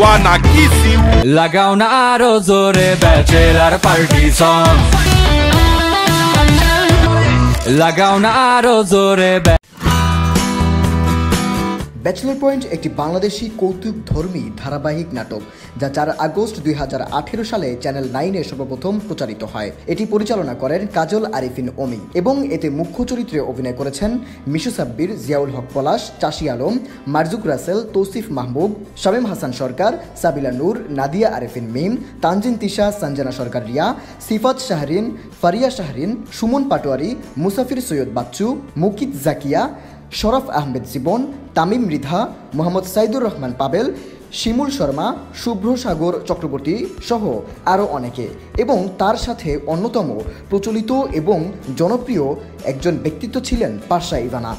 wanna kiss you. লাগাও না আরো জোরে ব্যাচেলার পার্টি সং, লাগাও না আরো জোরে। ব্যাচেলর পয়েন্ট একটি বাংলাদেশি কৌতুকধর্মী ধারাবাহিক নাটক যা 4 আগস্ট 2018 সালে চ্যানেল 9-এ সর্বপ্রথম প্রচারিত হয়। এটি পরিচালনা করেন কাজল আরিফিন অমি এবং এতে মুখ্য চরিত্রে অভিনয় করেছেন মিশু সাব্বির, জিয়াউল হক পলাশ, চাষি আলম, মারজুক রাসেল, তৌসিফ মাহবুব, শামীম হাসান সরকার, সাবিলা নূর, নাদিয়া আরেফিন মিম, তানজিন তিশা, সঞ্জনা সরকার রিয়া, সিফাত শাহরিন, ফারিয়া শাহরিন, সুমন পাটোয়ারি, মুসাফির সৈয়দ বাচ্চু, মুকিত জাকিয়া, শরফ আহমেদ জীবন, তামিম মৃধা, মোহাম্মদ সাইদুর রহমান পাবেল, শিমুল শর্মা, শুভ্র সাগর চক্রবর্তী সহ আরও অনেকে, এবং তার সাথে অন্যতম প্রচলিত এবং জনপ্রিয় একজন ব্যক্তিত্ব ছিলেন পারসা ইভানা।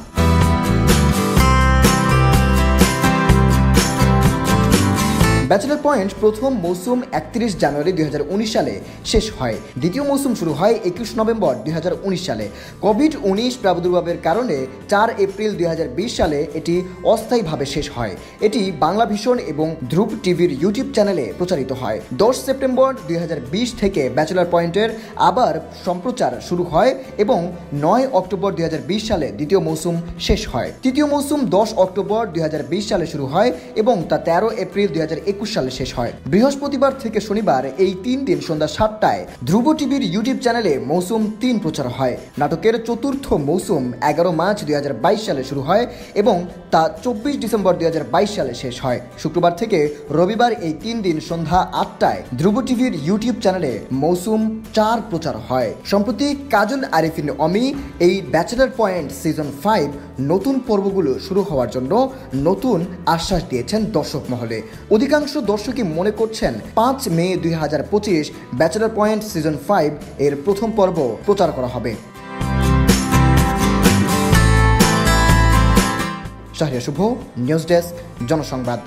ব্যাচেলর পয়েন্ট প্রথম মৌসুম 31 জানুয়ারি 2019 সালে শেষ হয়। দ্বিতীয় মৌসুম শুরু হয় 21 নভেম্বর 2019 সালে। কোভিড-19 প্রাদুর্ভাবের কারণে 4 এপ্রিল 2020 সালে এটি অস্থায়ীভাবে শেষ হয়। এটি বাংলা ভিশন এবং ধ্রুব টিভির ইউটিউব চ্যানেলে প্রচারিত হয়। 10 সেপ্টেম্বর 2020 থেকে ব্যাচেলর পয়েন্টের আবার সম্প্রচার শুরু হয় এবং 9 অক্টোবর 2020 সালে দ্বিতীয় মৌসুম শেষ হয়। তৃতীয় মৌসুম 10 অক্টোবর 2020 সালে শুরু হয় এবং তা 13 এপ্রিল 2021 সালে শেষ হয়। বৃহস্পতিবার থেকে শনিবার এই 3 দিন সন্ধ্যা 7টায় ধ্রুব টিভির ইউটিউব চ্যানেলে মৌসুম 3 প্রচার হয়। নাটকের চতুর্থ মৌসুম 11 মার্চ 2022 সালে শুরু হয় এবং তা 24 ডিসেম্বর 2022 সালে শেষ হয়। শুক্রবার থেকে রবিবার এই 3 দিন সন্ধ্যা 8টায় ধ্রুব টিভির ইউটিউব চ্যানেলে মৌসুম 4 প্রচার হয়। সম্প্রতি কাজল আরিফিন অমি এই ব্যাচেলর পয়েন্ট সিজন 5 নতুন পর্বগুলো শুরু হওয়ার জন্য নতুন আশ্বাস দিয়েছেন দর্শক মহলে। অধিকাংশ দর্শকই মনে করছেন 5 মে 2025 ব্যাচেলর পয়েন্ট সিজন 5 এর প্রথম পর্ব প্রচার করা হবে। শাহরিয়া শুভ, নিউজ ডেস্ক, জনসংবাদ।